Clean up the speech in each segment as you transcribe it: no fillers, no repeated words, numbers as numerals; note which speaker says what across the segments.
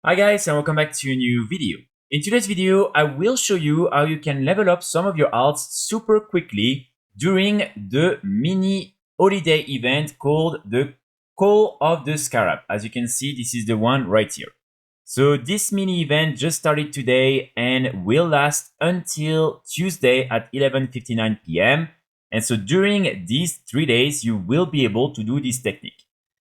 Speaker 1: Hi guys and welcome back to a new video. In today's video, I will show you how you can level up some of your alts super quickly during the mini holiday event called the Call of the Scarab. As you can see, this is the one right here. So this mini event just started today and will last until Tuesday at 11:59 p.m. And so during these 3 days, you will be able to do this technique.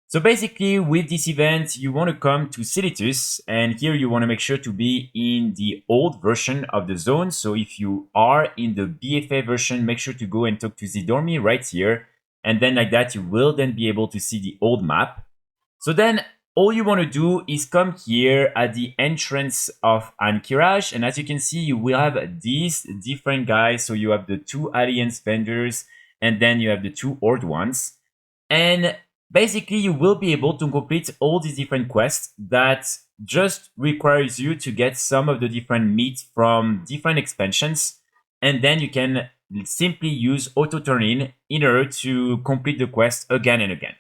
Speaker 1: So basically with this event, you want to come to Silitus, and here you want to make sure to be in the old version of the zone. So if you are in the BFA version, make sure to go and talk to Zidormi right here. And then like that, you will then be able to see the old map. So then all you want to do is come here at the entrance of Ankiraj. And as you can see, you will have these different guys. So you have the 2 Alliance vendors, and then you have the 2 Horde ones. And basically, you will be able to complete all these different quests that just requires you to get some of the different meat from different expansions. And then you can simply use auto turn in order to complete the quest again and again.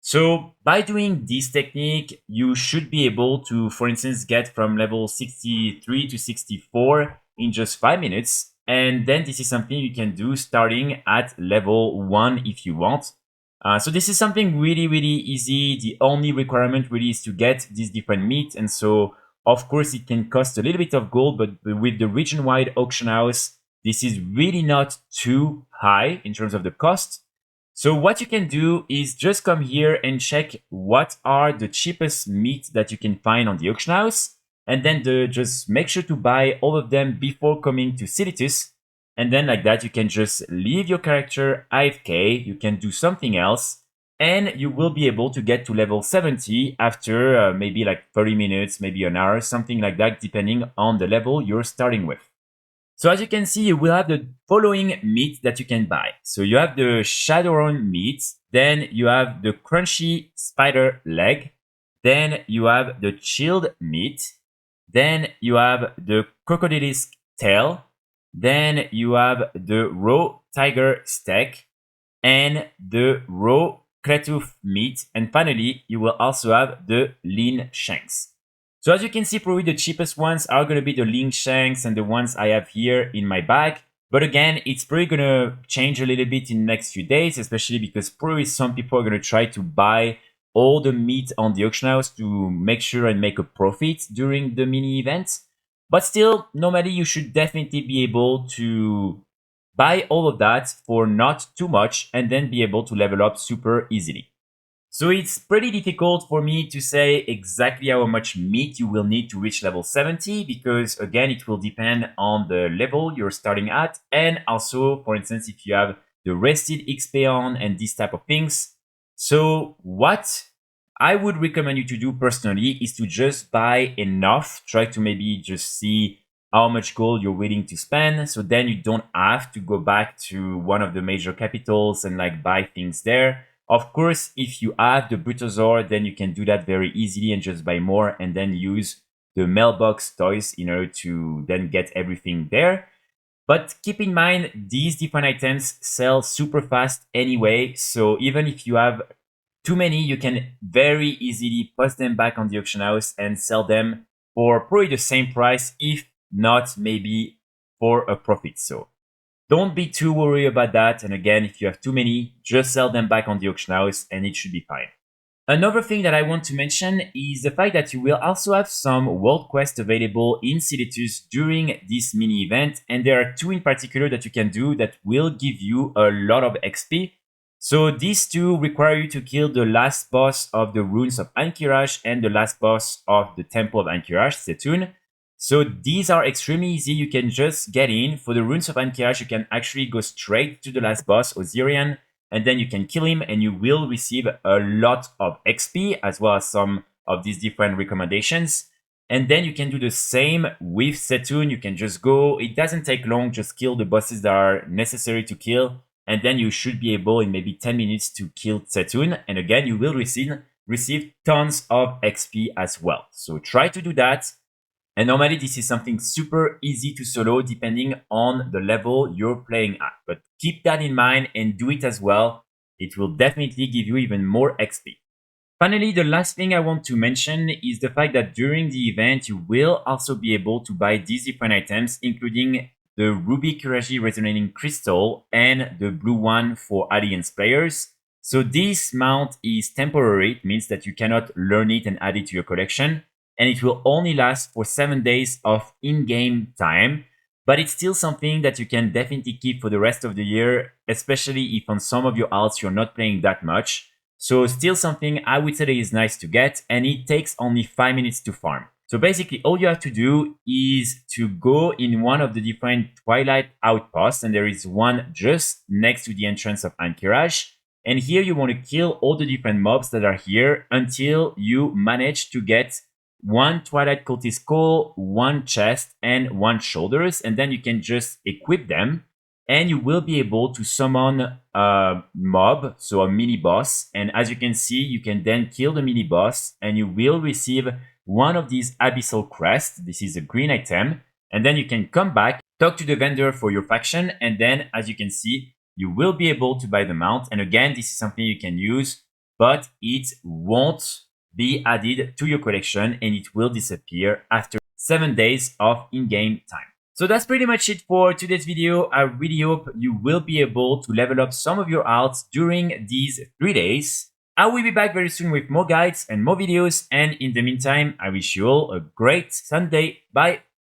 Speaker 1: So by doing this technique, you should be able to, for instance, get from level 63 to 64 in just 5 minutes. And then this is something you can do starting at level 1 if you want. So this is something really easy. The only requirement really is to get these different meat. And so, of course, it can cost a little bit of gold, but with the region-wide auction house, this is really not too high in terms of the cost. So what you can do is just come here and check what are the cheapest meat that you can find on the auction house. And then just make sure to buy all of them before coming to Silitus. And then like that, you can just leave your character AFK, you can do something else, and you will be able to get to level 70 after maybe like 30 minutes, maybe an hour, something like that, depending on the level you're starting with. So as you can see, you will have the following meat that you can buy. So you have the Shadowrun meat, then you have the crunchy spider leg, then you have the chilled meat, then you have the crocodile's tail, then you have the raw tiger steak and the raw Kretuf meat. And finally, you will also have the lean shanks. So as you can see, probably the cheapest ones are going to be the lean shanks and the ones I have here in my bag. But again, it's probably going to change a little bit in the next few days, especially because probably some people are going to try to buy all the meat on the auction house to make sure and make a profit during the mini event. But still, normally you should definitely be able to buy all of that for not too much and then be able to level up super easily. So it's pretty difficult for me to say exactly how much meat you will need to reach level 70 because again, it will depend on the level you're starting at. And also, for instance, if you have the rested XP on and these type of things. So what I would recommend you to do personally is to just buy enough, try to maybe just see how much gold you're willing to spend. So then you don't have to go back to one of the major capitals and like buy things there. Of course, if you have the Brutosaur, then you can do that very easily and just buy more and then use the mailbox toys in order to then get everything there. But keep in mind, these different items sell super fast anyway. So even if you have too many, you can very easily post them back on the auction house and sell them for probably the same price, if not maybe for a profit. So don't be too worried about that. And again, if you have too many, just sell them back on the auction house and it should be fine. Another thing that I want to mention is the fact that you will also have some world quests available in Silitus during this mini event. And there are 2 in particular that you can do that will give you a lot of XP. So these 2 require you to kill the last boss of the Runes of Ankiraj and the last boss of the Temple of Ankiraj, Setun. So these are extremely easy. You can just get in. For the Runes of Ankiraj, you can actually go straight to the last boss, Osirian, and then you can kill him and you will receive a lot of XP as well as some of these different recommendations. And then you can do the same with Setun. You can just go. It doesn't take long. Just kill the bosses that are necessary to kill. And then you should be able in maybe 10 minutes to kill Setun. And again, you will receive tons of XP as well. So try to do that. And normally this is something super easy to solo depending on the level you're playing at. But keep that in mind and do it as well. It will definitely give you even more XP. Finally, the last thing I want to mention is the fact that during the event, you will also be able to buy these different items, including the Ruby Kuraji Resonating Crystal and the blue one for Alliance players. So this mount is temporary. It means that you cannot learn it and add it to your collection. And it will only last for 7 days of in-game time. But it's still something that you can definitely keep for the rest of the year, especially if on some of your alts you're not playing that much. So still something I would say that is nice to get, and it takes only 5 minutes to farm. So basically all you have to do is to go in one of the different Twilight outposts, and there is one just next to the entrance of Ankiraj. And here you want to kill all the different mobs that are here until you manage to get one Twilight Cultist Skull, one chest, and one shoulders, and then you can just equip them, and you will be able to summon a mob, so a mini boss. And as you can see, you can then kill the mini boss, and you will receive one of these Abyssal Crests. This is a green item, and then you can come back, talk to the vendor for your faction, and then as you can see, you will be able to buy the mount. And again, this is something you can use, but it won't be added to your collection, and it will disappear after 7 days of in-game time. So that's pretty much it for today's video. I really hope you will be able to level up some of your alts during these 3 days. I will be back very soon with more guides and more videos, and in the meantime, I wish you all a great Sunday. Bye!